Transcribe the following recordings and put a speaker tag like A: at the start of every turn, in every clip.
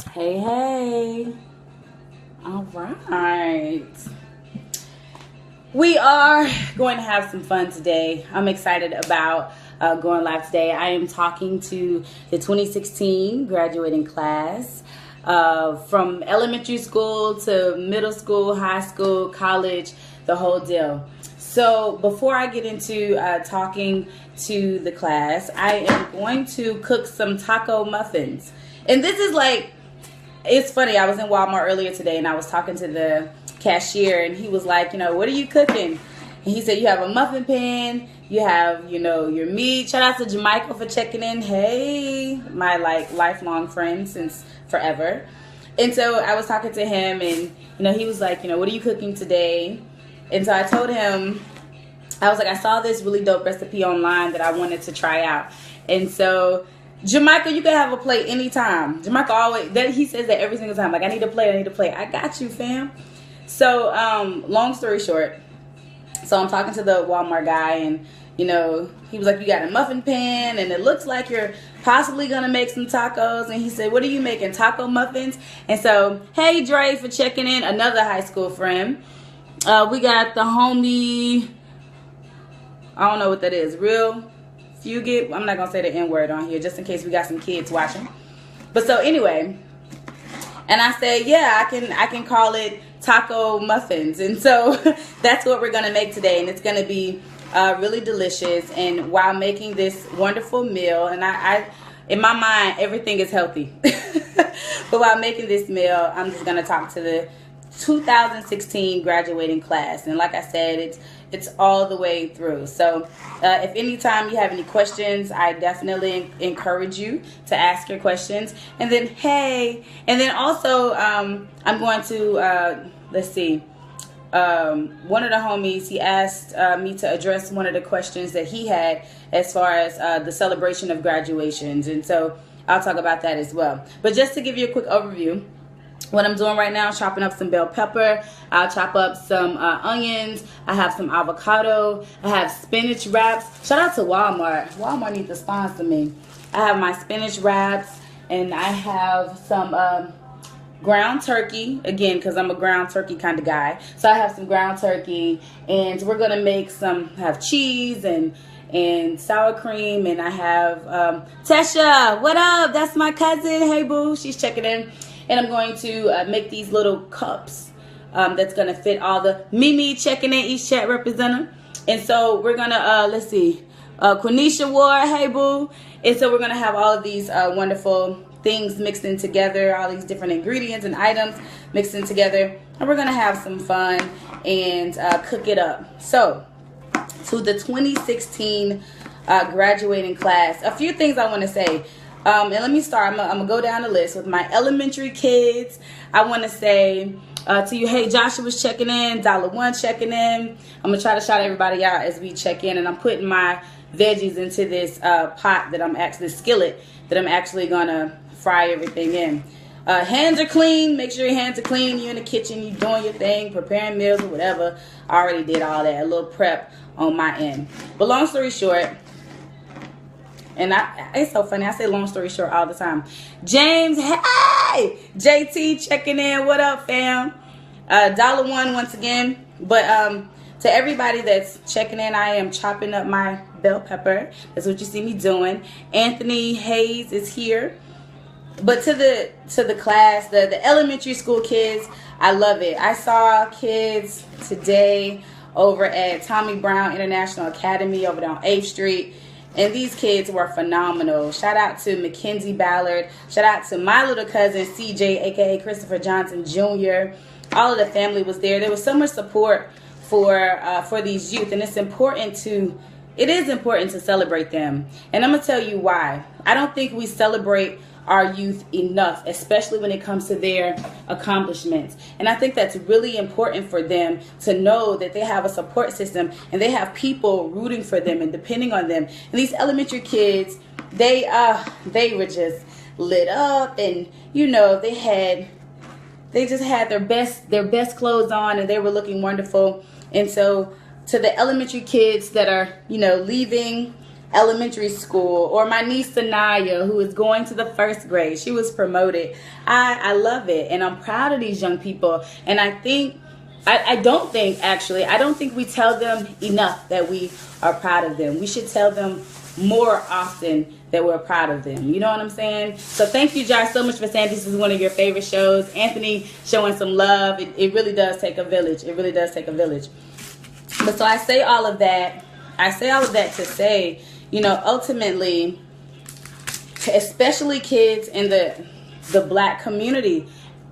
A: Hey, hey. All right. We are going to have some fun today. I'm excited about going live today. I am talking to the 2016 graduating class from elementary school to middle school, high school, college, the whole deal. So before I get into talking to the class, I am going to cook some taco muffins. And this is like, it's funny, I was in Walmart earlier today and I was talking to the cashier and he was like, what are you cooking? And he said, you have a muffin pan, you have, your meat. Shout out to Jamaica for checking in. Hey, my lifelong friend since forever. And so I was talking to him and, he was like, what are you cooking today? And so I told him, I was like, I saw this really dope recipe online that I wanted to try out. And so Jamaica, you can have a plate anytime. Jamaica always, he says that every single time. Like, I need a plate. I got you, fam. So, long story short. So I'm talking to the Walmart guy and, he was like, you got a muffin pan and it looks like you're possibly going to make some tacos. And he said, what are you making? Taco muffins? And so, hey, Dre, for checking in. Another high school friend. We got the homie, I don't know what that is. Real Fugit. I'm not going to say the N-word on here just in case we got some kids watching. But so anyway, and I said, yeah, I can call it taco muffins. And so that's what we're going to make today. And it's going to be really delicious. And while making this wonderful meal, and I in my mind, everything is healthy. But while making this meal, I'm just going to talk to the 2016 graduating class. And like I said, it's all the way through. So if anytime you have any questions, I definitely encourage you to ask your questions. And then, hey, and then also I'm going to, let's see, one of the homies, he asked me to address one of the questions that he had as far as the celebration of graduations. And so I'll talk about that as well. But just to give you a quick overview, what I'm doing right now is chopping up some bell pepper. I'll chop up some onions. I have some avocado. I have spinach wraps. Shout out to Walmart. Walmart needs to sponsor me. I have my spinach wraps and I have some ground turkey. Again, because I'm a ground turkey kind of guy. So I have some ground turkey and we're going to make have cheese and sour cream. And I have Tesha. What up? That's my cousin. Hey, boo. She's checking in. And I'm going to make these little cups that's going to fit all the Mimi checking in, East Chat representative. And so we're going to, let's see, Quenisha Ward, hey boo. And so we're going to have all of these wonderful things mixed in together, all these different ingredients and items mixed in together. And we're going to have some fun and cook it up. So to the 2016 graduating class, a few things I want to say. And let me start. I'm going to go down the list with my elementary kids. I want to say to you, hey, Joshua's checking in. $1 checking in. I'm going to try to shout everybody out as we check in. And I'm putting my veggies into this pot that this skillet that I'm actually going to fry everything in. Hands are clean. Make sure your hands are clean. You're in the kitchen. You're doing your thing, preparing meals or whatever. I already did all that. A little prep on my end. But long story short, and it's so funny. I say long story short all the time. James, hey! JT checking in. What up, fam? $1 once again. But to everybody that's checking in, I am chopping up my bell pepper. That's what you see me doing. Anthony Hayes is here. But to the class, the elementary school kids, I love it. I saw kids today over at Tommy Brown International Academy over there on 8th Street. And these kids were phenomenal. Shout out to Mackenzie Ballard. Shout out to my little cousin, CJ, a.k.a. Christopher Johnson Jr. All of the family was there. There was so much support for these youth. And it is important to celebrate them. And I'm going to tell you why. I don't think we celebrate our youth enough, especially when it comes to their accomplishments. And I think that's really important for them to know that they have a support system and they have people rooting for them and depending on them. And these elementary kids, they were just lit up, and they just had their best clothes on, and they were looking wonderful. And so to the elementary kids that are leaving elementary school, or my niece Sanaya, who is going to the first grade. She was promoted. I love it, and I'm proud of these young people. And I don't think we tell them enough that we are proud of them. We should tell them more often that we're proud of them. You know what I'm saying? So thank you, Josh, so much for saying this is one of your favorite shows. Anthony showing some love. It really does take a village. It really does take a village. But so I say all of that to say, you know, ultimately, especially kids in the Black community,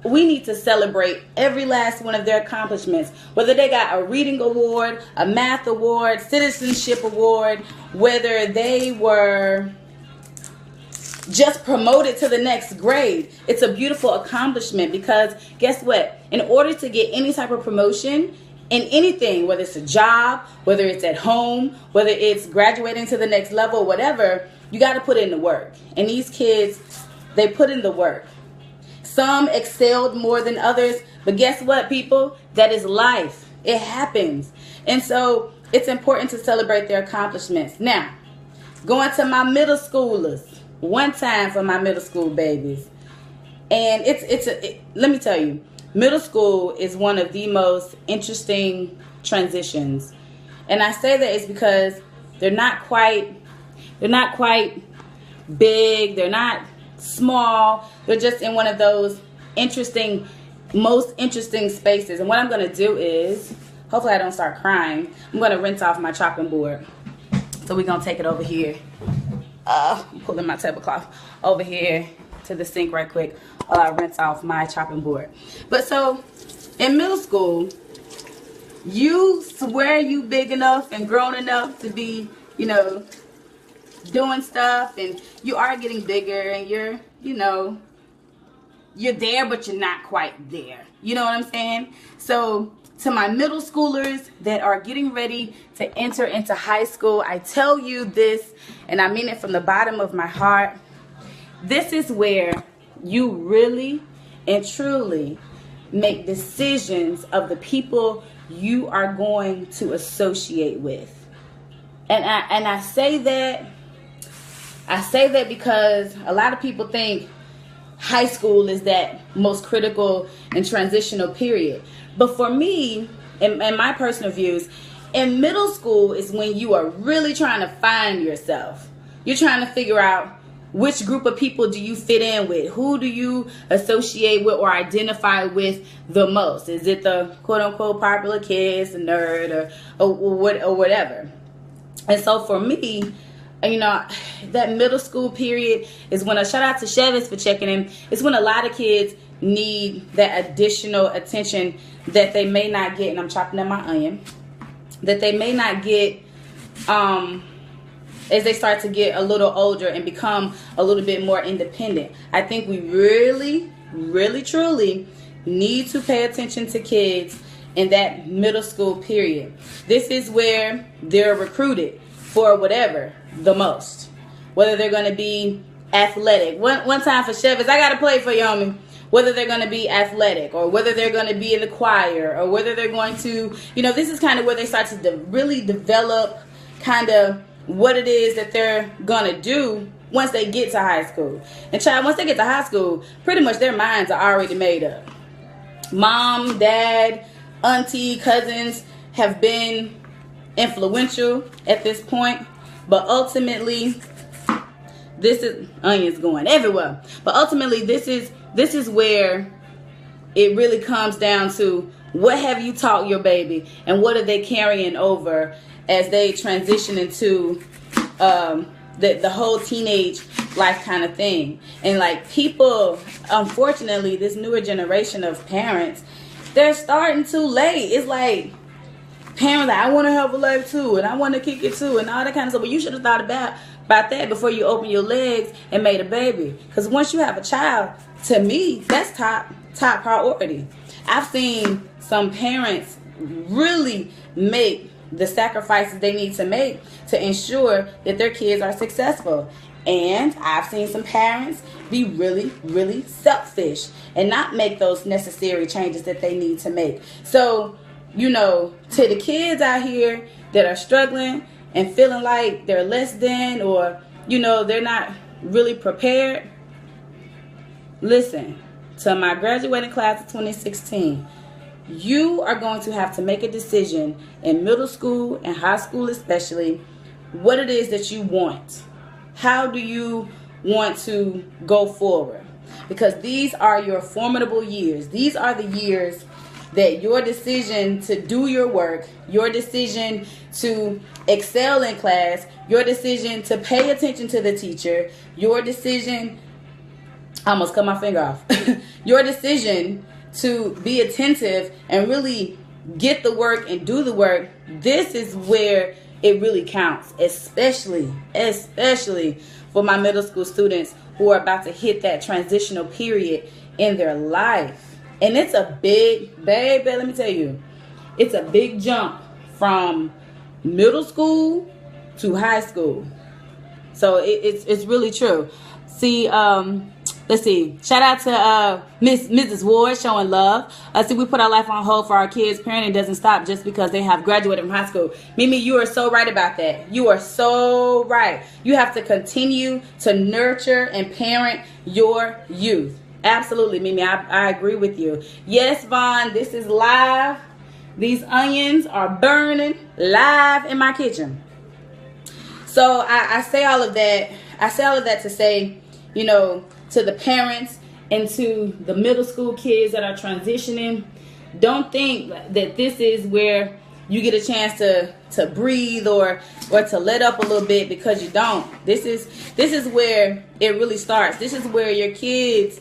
A: we need to celebrate every last one of their accomplishments. Whether they got a reading award, a math award, citizenship award, whether they were just promoted to the next grade. It's a beautiful accomplishment, because guess what? In order to get any type of promotion in anything, whether it's a job, whether it's at home, whether it's graduating to the next level, whatever, you got to put in the work. And these kids, they put in the work. Some excelled more than others, but guess what, people? That is life. It happens. And so it's important to celebrate their accomplishments. Now, going to my middle schoolers, one time for my middle school babies. And let me tell you, middle school is one of the most interesting transitions. And I say that is because they're not quite big, they're not small, they're just in one of those most interesting spaces. And what I'm going to do is, hopefully I don't start crying, I'm going to rinse off my chopping board. So we're going to take it over here. I'm pulling my tablecloth over here to the sink right quick while I rinse off my chopping board. But so in middle school, you swear you big enough and grown enough to be, you know, doing stuff, and you are getting bigger, and you're there, but you're not quite there. You know what I'm saying? So to my middle schoolers that are getting ready to enter into high school, I tell you this, and I mean it from the bottom of my heart. This is where you really and truly make decisions of the people you are going to associate with. And I say that because a lot of people think high school is that most critical and transitional period. But for me, and my personal views, in middle school is when you are really trying to find yourself. You're trying to figure out which group of people do you fit in with? Who do you associate with or identify with the most? Is it the quote-unquote popular kids, the nerd, or whatever? And so for me, you know, that middle school period is when shout out to Chevis for checking in. It's when a lot of kids need that additional attention that they may not get, and I'm chopping up my onion, that they may not get as they start to get a little older and become a little bit more independent. I think we really, really, truly need to pay attention to kids in that middle school period. This is where they're recruited for whatever the most. Whether they're going to be athletic. One time for Chevis, I got to play for you, homie. Whether they're going to be athletic, or whether they're going to be in the choir, or whether they're going to, you know, this is kind of where they start to really develop kind of what it is that they're going to do once they get to high school. And child, once they get to high school, pretty much their minds are already made up. Mom, dad, auntie, cousins have been influential at this point. But ultimately, this is, onions going everywhere. But ultimately, this is where it really comes down to, what have you taught your baby, and what are they carrying over as they transition into the whole teenage life kind of thing. And like people, unfortunately, this newer generation of parents, they're starting too late. It's like parents like, I want to have a life too, and I want to kick it too, and all that kind of stuff. But you should have thought about that before you open your legs and made a baby. Because once you have a child, to me, that's top priority. I've seen some parents really make the sacrifices they need to make to ensure that their kids are successful. And I've seen some parents be really, really selfish and not make those necessary changes that they need to make. So, you know, to the kids out here that are struggling and feeling like they're less than, or, you know, they're not really prepared, listen, to my graduating class of 2016, you are going to have to make a decision in middle school and high school especially, what it is that you want. How do you want to go forward? Because these are your formidable years. These are the years that your decision to do your work, your decision to excel in class, your decision to pay attention to the teacher, your decision, I almost cut my finger off, your decision to be attentive and really get the work and do the work, this is where it really counts, especially for my middle school students who are about to hit that transitional period in their life. And it's a big, baby, let me tell you, it's a big jump from middle school to high school. So it's really true. See, let's see. Shout out to Mrs. Ward showing love. See, we put our life on hold for our kids. Parenting doesn't stop just because they have graduated from high school. Mimi, you are so right about that. You are so right. You have to continue to nurture and parent your youth. Absolutely, Mimi. I agree with you. Yes, Vaughn, this is live. These onions are burning live in my kitchen. So I say all of that. I say all of that to say, you know, to the parents and to the middle school kids that are transitioning, don't think that this is where you get a chance to breathe or to let up a little bit, because you don't. This is where it really starts. This is where your kids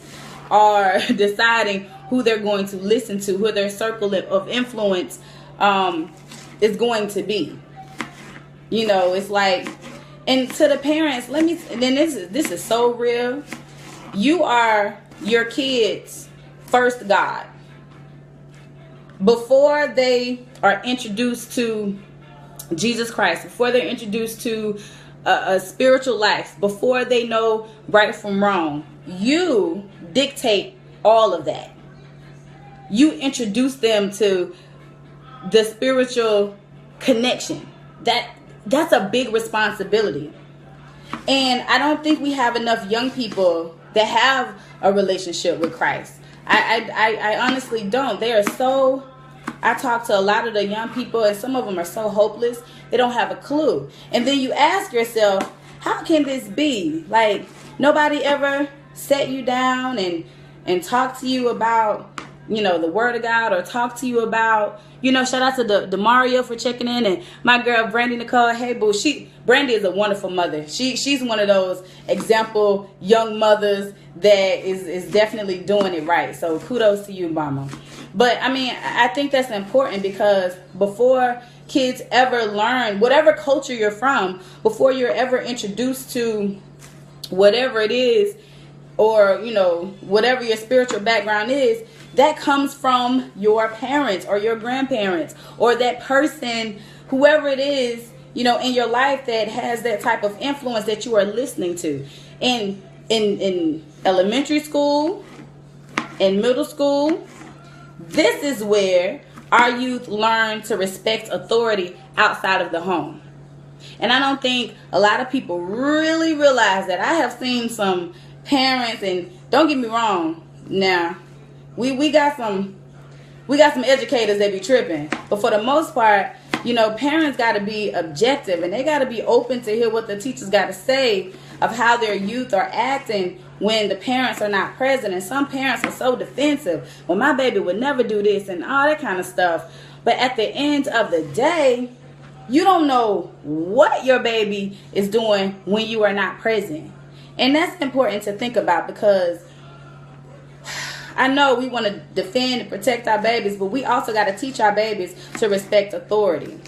A: are deciding who they're going to listen to, who their circle of influence is going to be. You know, it's like, and to the parents, this is so real. You are your kids' first God. Before they are introduced to Jesus Christ, before they're introduced to a spiritual life, before they know right from wrong, you dictate all of that. You introduce them to the spiritual connection. That's a big responsibility. And I don't think we have enough young people that have a relationship with Christ. I honestly don't. They are so, I talk to a lot of the young people, and some of them are so hopeless, they don't have a clue. And then you ask yourself, how can this be? Like, nobody ever sat you down and talk to you about, you know, the word of God, or talk to you about, you know, shout out to the Mario for checking in, and my girl Brandy Nicole. Hey boo, Brandy is a wonderful mother. She's one of those example young mothers that is definitely doing it right. So kudos to you, mama. But I mean, I think that's important, because before kids ever learn, whatever culture you're from, before you're ever introduced to whatever it is, or, you know, whatever your spiritual background is, that comes from your parents or your grandparents, or that person, whoever it is, you know, in your life that has that type of influence that you are listening to. And in elementary school, in middle school, this is where our youth learn to respect authority outside of the home. And I don't think a lot of people really realize that. I have seen some parents, and don't get me wrong, now we got some educators that be tripping, but for the most part, you know, parents got to be objective, and they got to be open to hear what the teachers got to say of how their youth are acting when the parents are not present. And some parents are so defensive, well, my baby would never do this and all that kind of stuff. But at the end of the day, you don't know what your baby is doing when you are not present. And that's important to think about, because I know we want to defend and protect our babies, but we also got to teach our babies to respect authority.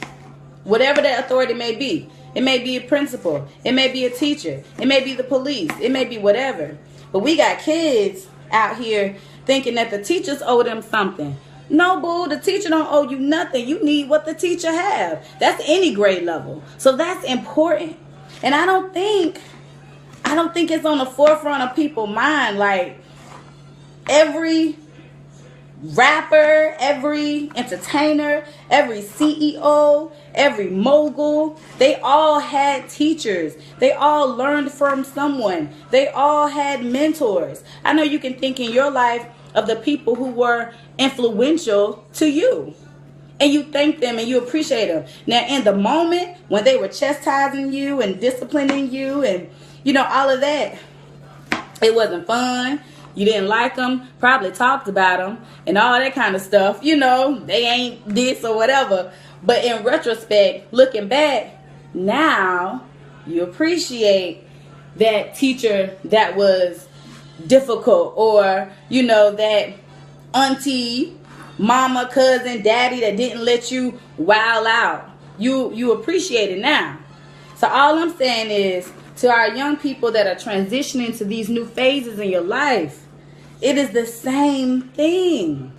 A: Whatever that authority may be. It may be a principal. It may be a teacher. It may be the police. It may be whatever. But we got kids out here thinking that the teachers owe them something. No, boo, the teacher don't owe you nothing. You need what the teacher have. That's any grade level. So that's important. And I don't think it's on the forefront of people's mind. Like, every rapper, every entertainer, every CEO, every mogul, they all had teachers. They all learned from someone. They all had mentors. I know you can think in your life of the people who were influential to you, and you thank them and you appreciate them. Now, in the moment when they were chastising you and disciplining you and, all of that, it wasn't fun. You didn't like them, probably talked about them and all that kind of stuff. They ain't this or whatever. But in retrospect, looking back, now you appreciate that teacher that was difficult, or, that auntie, mama, cousin, daddy that didn't let you wild out. You appreciate it now. So all I'm saying is, to our young people that are transitioning to these new phases in your life, it is the same thing.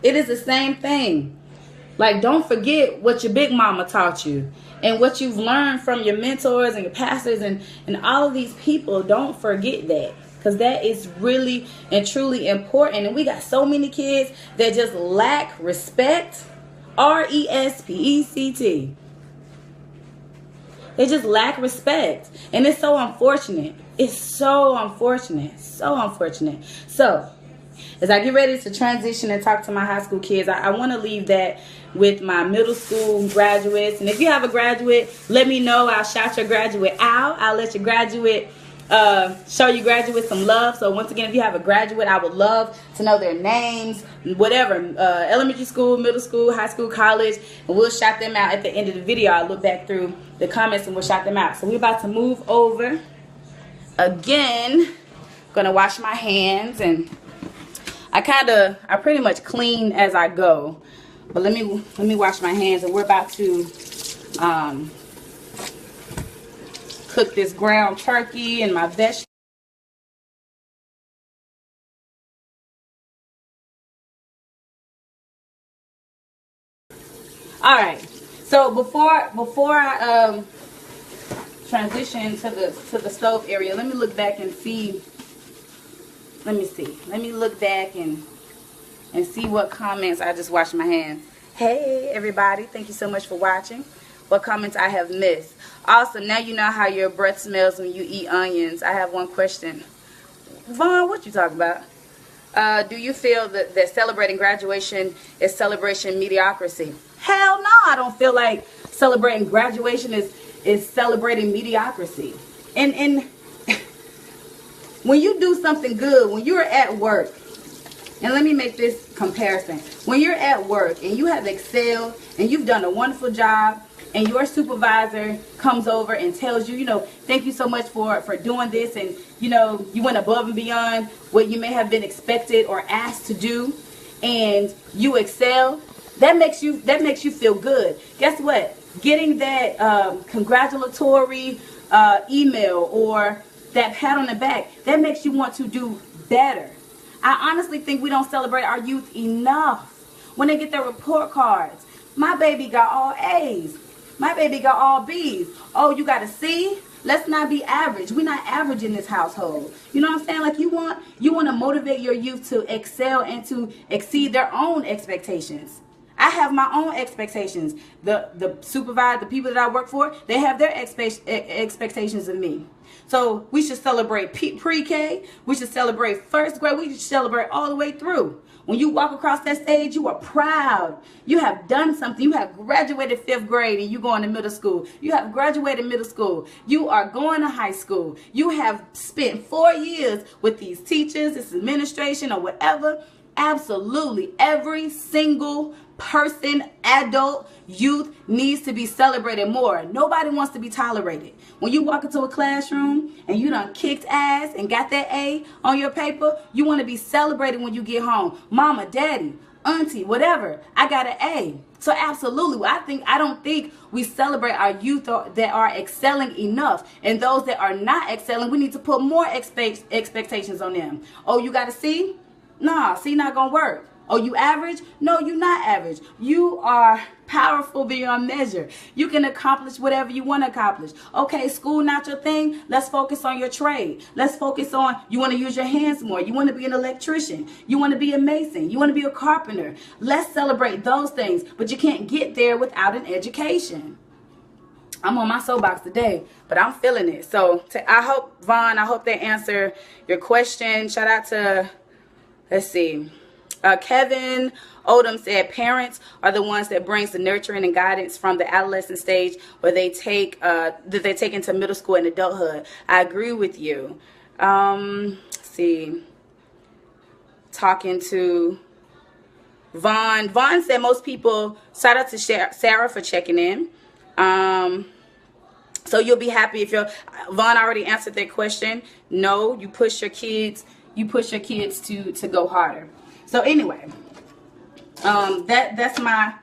A: It is the same thing. Like, don't forget what your big mama taught you and what you've learned from your mentors and your pastors and all of these people. Don't forget that, because that is really and truly important. And we got so many kids that just lack respect. RESPECT. They just lack respect. And it's so unfortunate. It's so unfortunate. So unfortunate. So, as I get ready to transition and talk to my high school kids, I want to leave that with my middle school graduates. And if you have a graduate, let me know. I'll shout your graduate out. I'll let your graduate show you graduate some love. So once again, if you have a graduate, I would love to know their names, whatever, elementary school, middle school, high school, college, and we'll shout them out at the end of the video. I'll look back through the comments and we'll shout them out. So we're about to move over again. Gonna wash my hands, and I pretty much clean as I go, but let me wash my hands, and we're about to cook this ground turkey and my vegetables. All right. So before I transition to the stove area, let me look back and see. Let me see. Let me look back and see what comments. I just washed my hands. Hey everybody, thank you so much for watching. What comments I have missed. Also, now you know how your breath smells when you eat onions. I have one question. Vaughn, what you talking about? Do you feel that celebrating graduation is celebration mediocrity? Hell no, I don't feel like celebrating graduation is celebrating mediocrity. And when you do something good, when you're at work, and let me make this comparison. When you're at work and you have excelled and you've done a wonderful job, and your supervisor comes over and tells you, thank you so much for doing this, and you went above and beyond what you may have been expected or asked to do, and you excel, that makes you feel good. Guess what? Getting that congratulatory email or that pat on the back, that makes you want to do better. I honestly think we don't celebrate our youth enough. When they get their report cards, my baby got all A's. My baby got all B's. Oh, you got a C? Let's not be average. We're not average in this household. You know what I'm saying? Like, you want to motivate your youth to excel and to exceed their own expectations. I have my own expectations. The supervisor, the people that I work for, they have their expectations of me. So we should celebrate pre-K. We should celebrate first grade. We should celebrate all the way through. When you walk across that stage, you are proud. You have done something. You have graduated 5th grade and you going to middle school. You have graduated middle school. You are going to high school. You have spent 4 years with these teachers, this administration, or whatever. Absolutely. Every single person, adult, youth needs to be celebrated more. Nobody wants to be tolerated. When you walk into a classroom and you done kicked ass and got that A on your paper, you want to be celebrated when you get home. Mama, daddy, auntie, whatever, I got an A. So absolutely, I don't think we celebrate our youth that are excelling enough. And those that are not excelling, we need to put more expectations on them. Oh, you got a C? Nah, C not gonna work. Oh, you average? No, you're not average. You are powerful beyond measure. You can accomplish whatever you want to accomplish. Okay, school not your thing. Let's focus on your trade. Let's focus on, you want to use your hands more. You want to be an electrician. You want to be a mason. You want to be a carpenter. Let's celebrate those things. But you can't get there without an education. I'm on my soapbox today, but I'm feeling it. So I hope, Vaughn, I hope they answer your question. Shout out to, let's see. Kevin Odom said parents are the ones that brings the nurturing and guidance from the adolescent stage where they take into middle school and adulthood. I agree with you. Let's see. Talking to Vaughn. Vaughn said most people, shout out to Sarah for checking in. So you'll be happy if Vaughn already answered that question. No, you push your kids to go harder. So anyway, that's my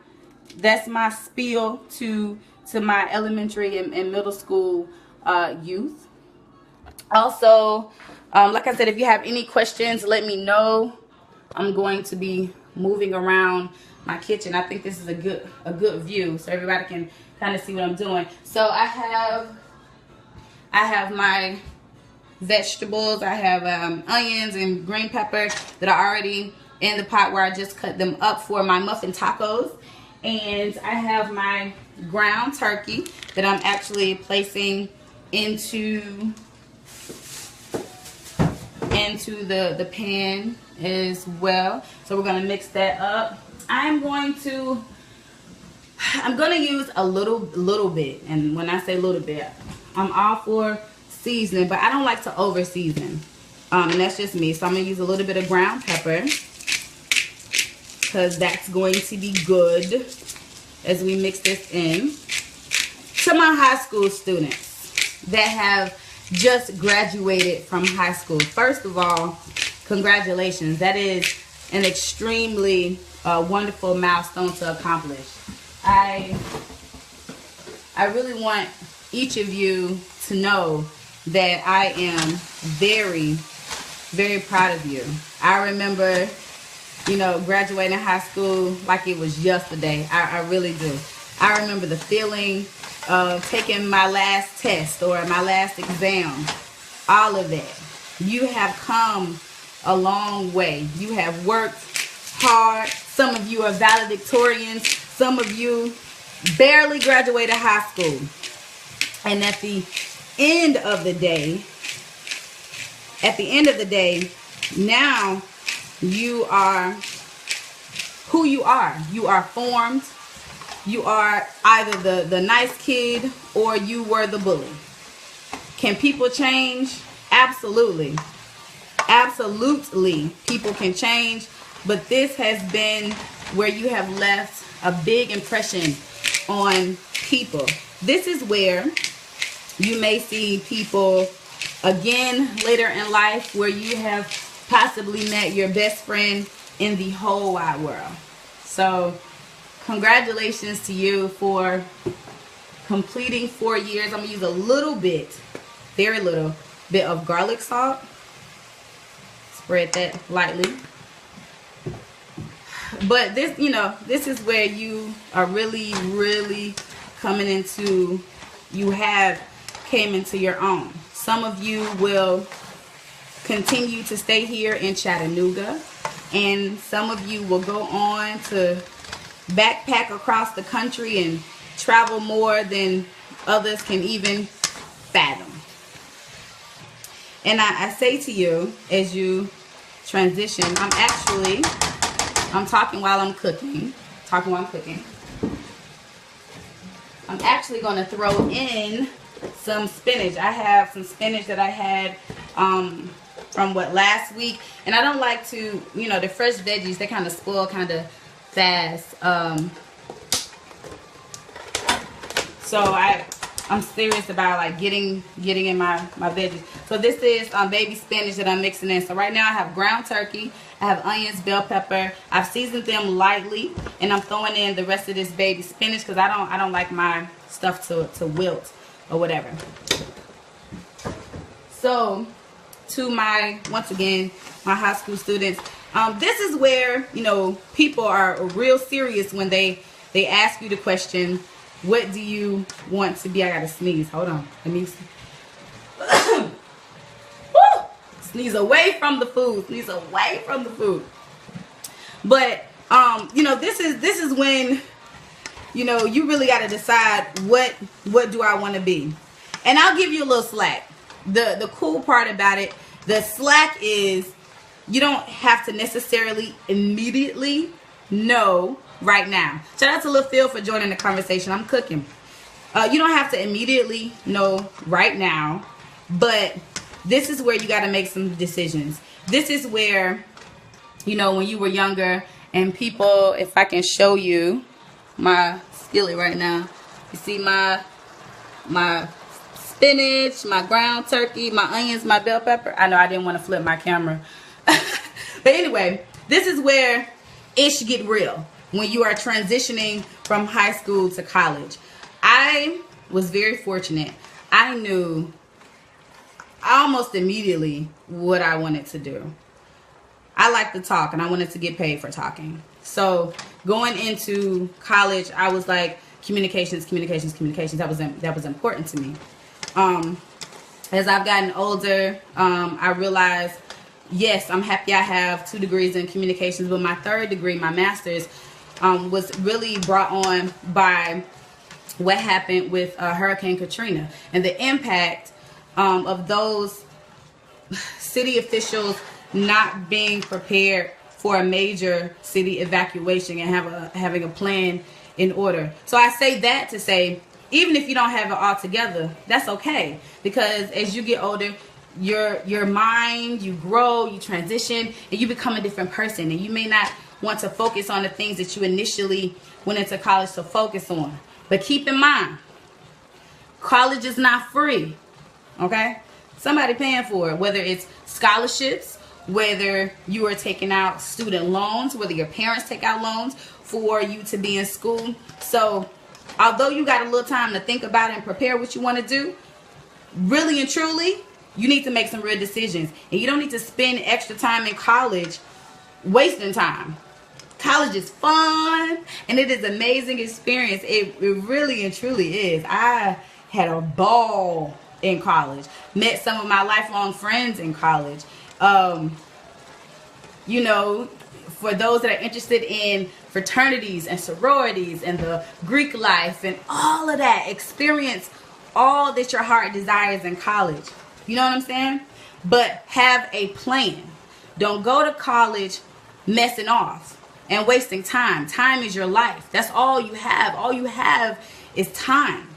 A: spiel to my elementary and middle school youth. Also, like I said, if you have any questions, let me know. I'm going to be moving around my kitchen. I think this is a good view, so everybody can kind of see what I'm doing. So I have my vegetables. I have onions and green pepper that are already in the pot where I just cut them up for my muffin tacos. And I have my ground turkey that I'm actually placing into the pan as well. So we're gonna mix that up. I'm gonna use a little bit, and when I say little bit, I'm all for seasoning, but I don't like to over season. And that's just me. So I'm gonna use a little bit of ground pepper, because that's going to be good as we mix this in. To my high school students that have just graduated from high school, first of all, congratulations. That is an extremely wonderful milestone to accomplish. I really want each of you to know that I am very, very proud of you. I remember, graduating high school like it was yesterday. I really do. I remember the feeling of taking my last test or my last exam. All of that. You have come a long way. You have worked hard. Some of you are valedictorians. Some of you barely graduated high school. And at the end of the day, now you are who you are. You are formed. You are either the nice kid or you were the bully. Can people change? Absolutely. Absolutely. People can change. But this has been where you have left a big impression on people. This is where you may see people again later in life where you have possibly met your best friend in the whole wide world. So congratulations to you for completing 4 years. I'm gonna use a little bit, very little bit of garlic salt. Spread that lightly. But this, this is where you are really, really coming into, came into your own. Some of you will continue to stay here in Chattanooga, and some of you will go on to backpack across the country and travel more than others can even fathom. And I say to you, as you transition, I'm talking while I'm cooking. I'm actually going to throw in some spinach. I have some spinach that I had from last week. And I don't like to, the fresh veggies, they kind of spoil kind of fast. So I'm serious about like getting in my veggies. So this is baby spinach that I'm mixing in. So right now I have ground turkey, I have onions, bell pepper. I've seasoned them lightly, and I'm throwing in the rest of this baby spinach because I don't like my stuff to wilt or whatever. So to once again my high school students, This is where, you know, people are real serious when they ask you the question, what do you want to be? I gotta sneeze. Hold on. Let me sneeze away from the food. Sneeze away from the food. But you know, this is when, you know, you really got to decide what do I want to be. And I'll give you a little slack. The cool part about it, the slack is you don't have to necessarily immediately know right now. Shout out to Lil Phil for joining the conversation. I'm cooking. You don't have to immediately know right now, but this is where you got to make some decisions. This is where, you know, when you were younger and people, if I can show you my skillet right now, you see my spinach, my ground turkey, my onions, my bell pepper. I know I didn't want to flip my camera. But anyway, this is where it should get real when you are transitioning from high school to college. I was very fortunate. I knew almost immediately what I wanted to do. I like to talk and I wanted to get paid for talking. So going into college, I was like, communications. That was important to me. As I've gotten older, I realized, yes, I'm happy I have 2 degrees in communications, but my 3rd degree, my master's, was really brought on by what happened with Hurricane Katrina and the impact of those city officials not being prepared for a major city evacuation and having a plan in order. So I say that to say, even if you don't have it all together, that's okay, because as you get older, your mind, you grow, you transition, and you become a different person, and you may not want to focus on the things that you initially went into college to focus on. But keep in mind, college is not free, okay? Somebody paying for it, whether it's scholarships, whether you are taking out student loans, whether your parents take out loans for you to be in school. So although you got a little time to think about it and prepare what you want to do, really and truly, you need to make some real decisions. And you don't need to spend extra time in college wasting time. College is fun and it is an amazing experience. It really and truly is. I had a ball in college. Met some of my lifelong friends in college. You know, for those that are interested in fraternities and sororities and the Greek life and all of that, experience all that your heart desires in college. You know what I'm saying? But have a plan. Don't go to college messing off and wasting time. Time is your life. That's all you have. All you have is time.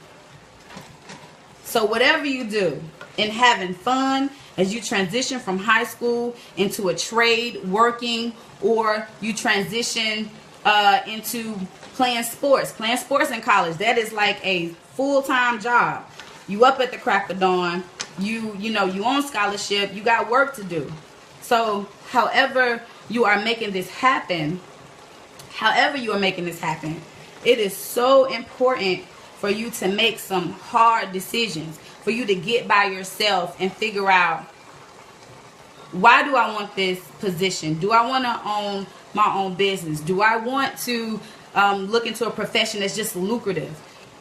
A: So whatever you do in having fun as you transition from high school into a trade, working, or you transition into playing sports in college, that is like a full-time job. You up at the crack of dawn. You know, you on scholarship. You got work to do. So however you are making this happen, it is so important for you to make some hard decisions, for you to get by yourself and figure out, why do I want this position? Do I want to own my own business? Do I want to look into a profession that's just lucrative?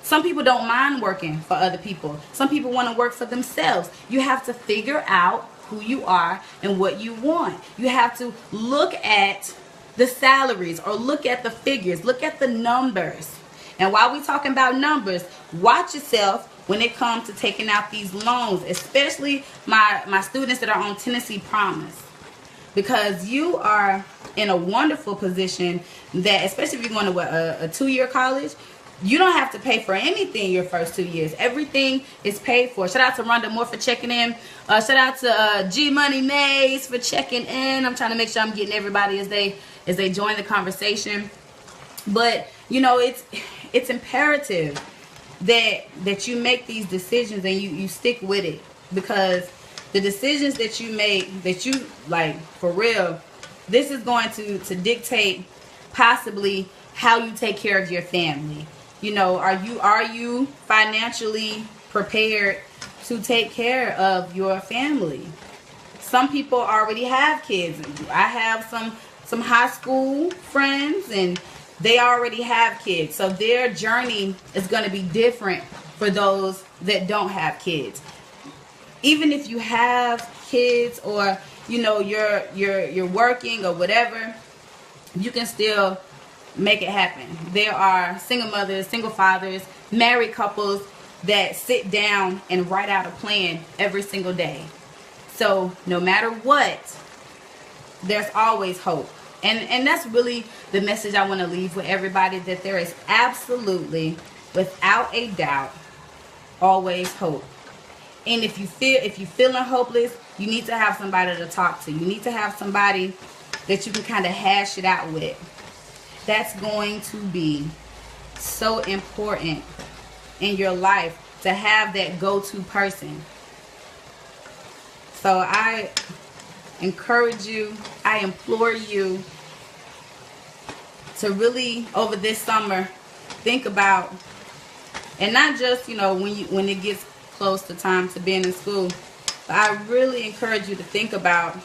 A: Some people don't mind working for other people. Some people want to work for themselves. You have to figure out who you are and what you want. You have to look at the salaries or look at the figures, look at the numbers. And while we're talking about numbers, watch yourself when it comes to taking out these loans, especially my students that are on Tennessee Promise, because you are in a wonderful position that, especially if you're going to a 2-year college, you don't have to pay for anything your first 2 years. Everything is paid for. Shout out to Rhonda Moore for checking in. Shout out to G Money Mays for checking in. I'm trying to make sure I'm getting everybody as they join the conversation. But you know, it's imperative that you make these decisions and you stick with it, because the decisions that you make, that you like for real, this is going to dictate possibly how you take care of your family. You know, are you financially prepared to take care of your family? some people already have kids. I have some high school friends, and they already have kids. So their journey is going to be different for those that don't have kids. Even if you have kids, or you're working or whatever, you can still make it happen. There are single mothers, single fathers, married couples that sit down and write out a plan every single day. So no matter what, there's always hope. And that's really the message I want to leave with everybody, that there is absolutely, without a doubt, always hope. And if you're feeling hopeless, you need to have somebody to talk to. You need to have somebody that you can kind of hash it out with. That's going to be so important in your life, to have that go-to person. So I encourage you, I implore you to really, over this summer, think about, and not just when it gets close to time to being in school, but I really encourage you to think about